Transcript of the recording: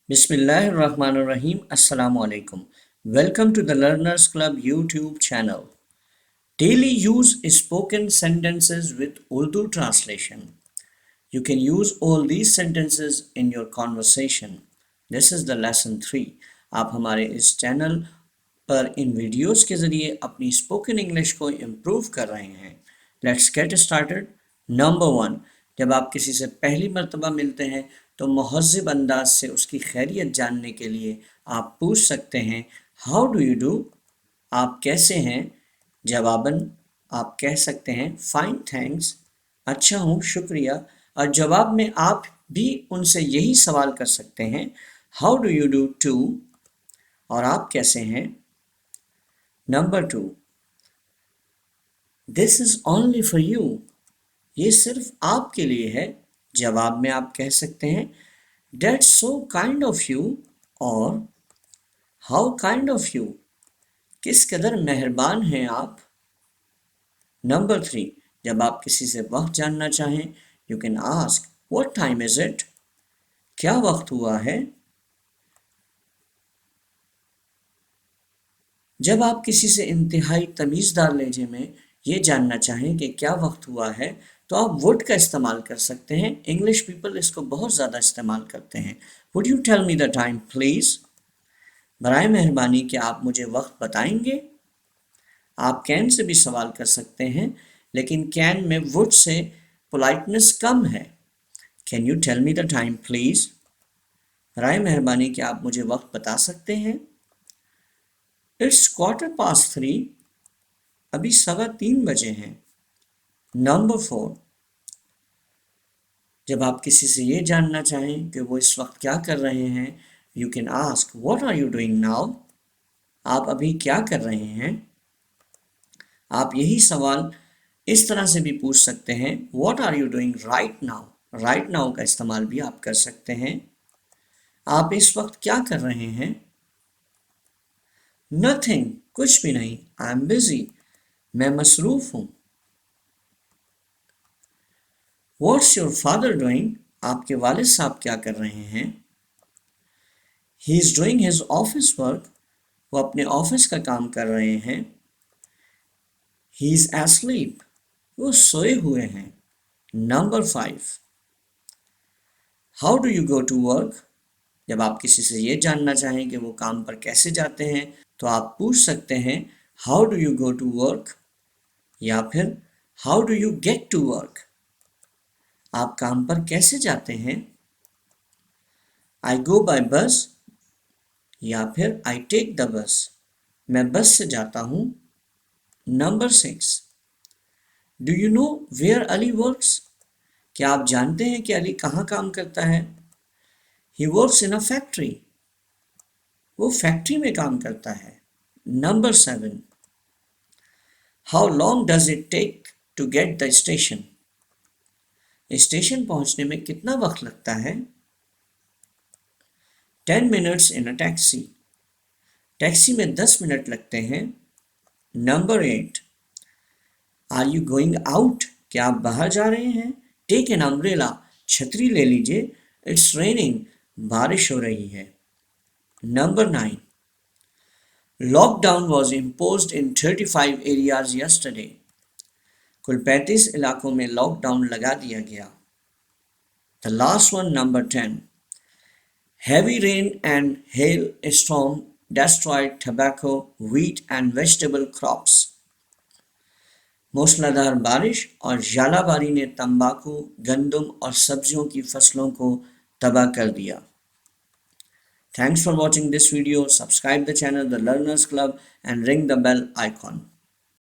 Bismillahirrahmanirrahim. Assalamu alaikum. Welcome to the Learners Club YouTube channel. Daily use spoken sentences with Urdu translation. You can use all these sentences in your conversation. This is the lesson 3. आप हमारे इस channel पर इन videos के ज़रिए अपनी spoken English को improve कर रहे हैं. Let's get started. नंबर 1. जब आप किसी से पहली मर्तबा मिलते हैं तो महज़्ज़ब अंदाज से उसकी खैरियत जानने के लिए आप पूछ सकते हैं हाउ डू यू डू, आप कैसे हैं. जवाबन आप कह सकते हैं फाइन थैंक्स, अच्छा हूँ शुक्रिया. और जवाब में आप भी उनसे यही सवाल कर सकते हैं how do you do too, और आप कैसे हैं. Number 2. This is only for you, ये सिर्फ आपके लिए है. जवाब में आप कह सकते हैं That's so kind of you, और How kind of you, किस कदर मेहरबान हैं आप. नंबर 3. जब आप किसी से वक्त जानना चाहें You can ask What time is it, क्या वक्त हुआ है. जब आप किसी से इंतहाई तमीज़दार लहजे में ये जानना चाहें कि क्या वक्त हुआ है तो आप वुड का इस्तेमाल कर सकते हैं. इंग्लिश पीपल इसको बहुत ज़्यादा इस्तेमाल करते हैं. Would you tell me the time please, बराए मेहरबानी क्या आप मुझे वक्त बताएंगे. आप कैन से भी सवाल कर सकते हैं, लेकिन कैन में वुड से पोलाइटनेस कम है. Can you tell me the time please, बराए मेहरबानी क्या आप मुझे वक्त बता सकते हैं. इट्स 3:15, अभी 3:15 बजे हैं. नंबर 4. जब आप किसी से ये जानना चाहें कि वो इस वक्त क्या कर रहे हैं you can ask what are you doing now, आप अभी क्या कर रहे हैं. आप यही सवाल इस तरह से भी पूछ सकते हैं what are you doing right now. Right now का इस्तेमाल भी आप कर सकते हैं. आप इस वक्त क्या कर रहे हैं. नथिंग, कुछ भी नहीं. आई एम बिजी, मैं मसरूफ हूँ. What's your father doing, आपके वालिद साहब क्या कर रहे हैं. He is doing his office work, वो अपने ऑफिस का काम कर रहे हैं. He is asleep, वो सोए हुए हैं. Number 5. How do you go to work, जब आप किसी से ये जानना चाहें कि वो काम पर कैसे जाते हैं तो आप पूछ सकते हैं How do you go to work, या फिर How do you get to work, आप काम पर कैसे जाते हैं. आई गो बाय बस, या फिर आई टेक द बस, मैं बस से जाता हूँ. Number 6. Do you know where Ali works, क्या आप जानते हैं कि अली कहाँ काम करता है. He works in a factory, वो फैक्ट्री में काम करता है. Number 7. How long does it take to get the station, स्टेशन पहुंचने में कितना वक्त लगता है. 10 minutes in a taxi, taxi में 10 मिनट लगते हैं. Number 8. Are you going out, क्या आप बाहर जा रहे हैं. टेक एन अम्ब्रेला, छतरी ले लीजिए. इट्स रेनिंग, बारिश हो रही है. Number 9. Lockdown was imposed in 35 areas yesterday, कुल 35 इलाकों में लॉकडाउन लगा दिया गया. The last one, number 10. Heavy rain and hailstorm destroyed tobacco, wheat and vegetable crops. मूसलाधार बारिश और ज़ालाबारी ने तंबाकू, गंदम और सब्जियों की फसलों को तबाह कर दिया. Thanks for watching this video. Subscribe the channel The Learners Club and ring the bell icon.